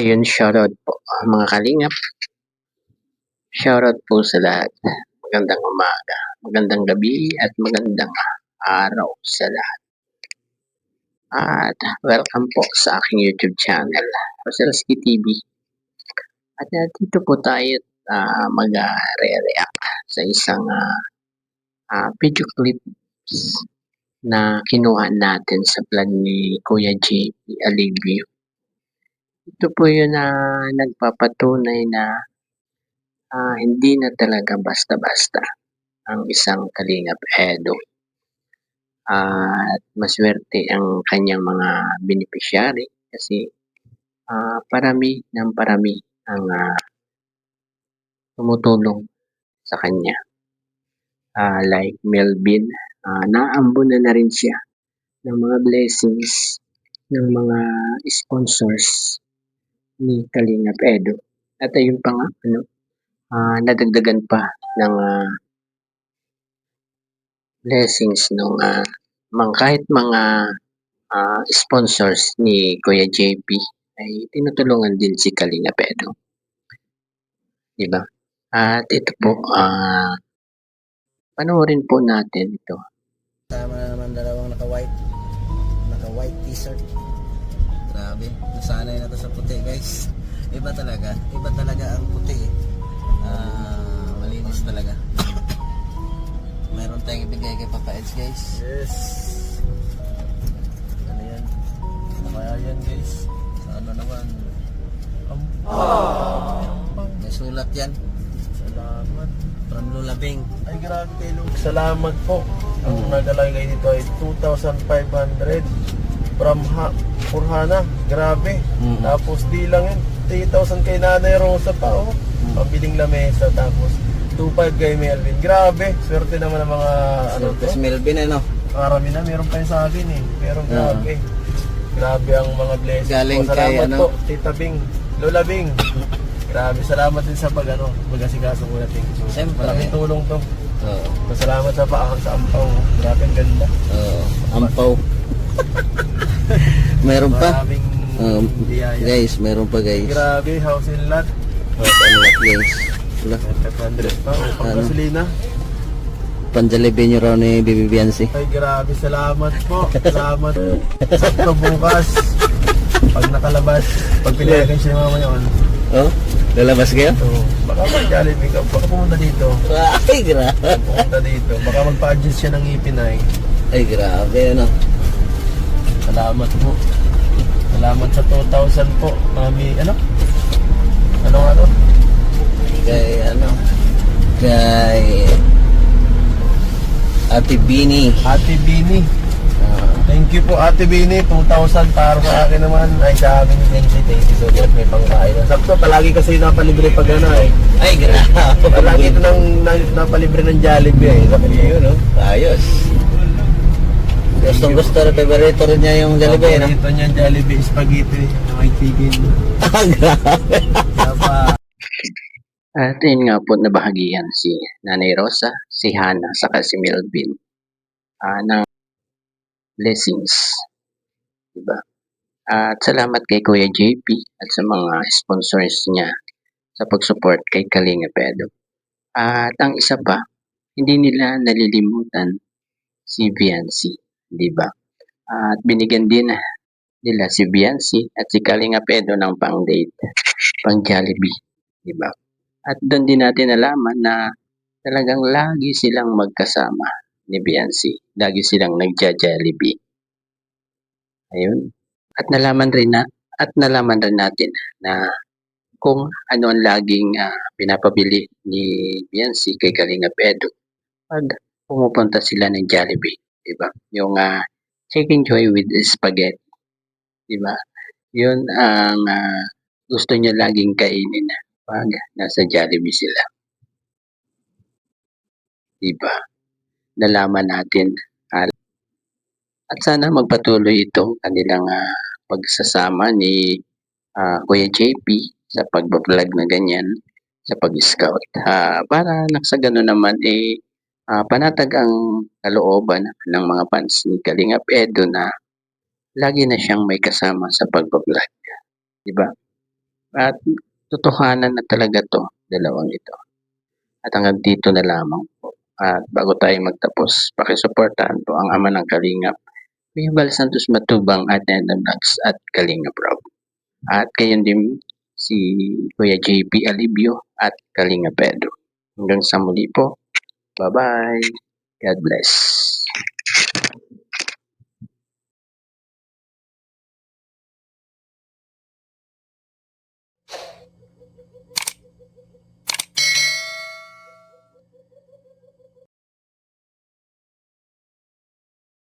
Ayun, shoutout po mga kalingap. Shoutout po sa lahat. Magandang umaga, magandang gabi, at magandang araw sa lahat. At welcome po sa aking YouTube channel, Roselski TV. At dito po tayo mag-re-react sa isang video clips na kinuha natin sa vlog ni Kuya JP Alivio. Ito po yun na nagpapatunay na hindi na talaga basta-basta ang isang Kalingap Edo. At maswerte ang kanyang mga beneficiary kasi parami ng parami ang tumutulong sa kanya. Like Melvin, naambon na rin siya ng mga blessings ng mga sponsors ni Kalingap Edo. At ayun pa nga, nadagdagan pa ng blessings ng kahit mga sponsors ni Kuya JP ay tinutulungan din si Kalingap Edo. Diba? At ito po, panoorin po natin ito. Tama na naman dalawang naka-white t-shirt. Grabe, nasanay na to sa puti, guys. Iba talaga ang puti. Malinis talaga. Meron tayong ibigay kay Papa Eds, guys. Yes. Ano yan? Ano kaya yan, guys? Sana naman. May sulat yan. Salamat. From Lola Bing. Ay, grabe kay Luke. Salamat po. Ang nagalagay dito ay 2,500 from Purhana. Grabe. Tapos di lang yun. 3,000 kay Nanay Rosa pa, oh. Pambiling lamesa. Tapos 2,500 kay Melvin. Grabe. Swerte naman ang mga Tapos Melvin, ano? Karami na. Meron pa yun sa akin, eh. Pero grabe. Grabe ang mga blessings. Galing po. Salamat kay, ano? po, Tita Bing. Lola Bing. Grabe. Salamat din sa mag-asikaso mo natin. Siyempre. Malaking tulong to. Oo. Salamat sa paakang sa ampaw. Grabe ang ganda. Oo. Ampaw. Meron pa? Maraming biyaya. Guys, meron pa, guys. Grabe, house in lot. Ano lang, guys. Wala. 500 pa. Pang gasolina. Panjalibin nyo raw ni Bibi Biancy. Ay, grabe. Salamat po. Salamat. Sakto bukas. Pag nakalabas. Pag pinayagan siya naman yun. Oh? Lalabas kayo? So, baka mag-Jollibee ka. Baka pumunta dito. Ay, grabe. Pumunta dito. Baka magpa-adjust siya ng ngipin ay. Ay, grabe, ano? Salamat po. Salamat sa 2,000 po. Mami, ano? Ano? Kay, ano? Kay Ate Bini. Ate Bini. Thank you po Ate Bini. 2,000 para sa akin naman. Ay, sa amin ni Benji. Thank you so much. May pangkain. Sakto, palagi kasi napalibre pag ano eh. Ay, grabe. Palagi ito napalibre ng Jollibee eh. Ayun, no? Ayos. Gusto na favorito rin niya yung Jollibee, no? Ito niya Jollibee spaghetti na may tigil. Ah, grabe. At yun nga po, nabahagian si Nanay Rosa, si Hana, saka si Melvin ng blessings. Diba? At salamat kay Kuya JP at sa mga sponsors niya sa pag-support kay Kalingap Edo. At ang isa pa, hindi nila nalilimutan si Biancy, diba? At binigyan din nila si Biancy at si Kalingap Edo ng pang-date, pang-Jollibee, diba? At doon din natin nalaman na talagang lagi silang magkasama ni Biancy. Lagi silang nagja-Jollibee. Ayun. At nalaman rin natin na kung ano ang laging pinapabili ni Biancy kay Kalingap Edo pag pumupunta sila ng Jollibee, diba? Yung Chicken Joy with spaghetti, diba? Yun ang gusto niya laging kainin pag nasa Jollibee sila. Diba? Nalaman natin. At sana magpatuloy itong kanilang pagsasama ni Kuya JP sa pagbablog na ganyan, sa pag-scout. Para sa gano'n naman panatag ang kalooban ng mga fans ni Kalingap Edo na lagi na siyang may kasama sa pagbablog. Diba? At totohanan na talaga 'to, dalawang ito. At hanggang dito na lamang po. At bago tayo magtapos, pakisuportahan po ang ama ng Kalingap, Kuya Bal Santos Matubang at Nena Vlogs at Kalingap Rob. At gayon din si Kuya JP Alibio at Kalingap Pedro. Hanggang sa muli po. Bye-bye. God bless.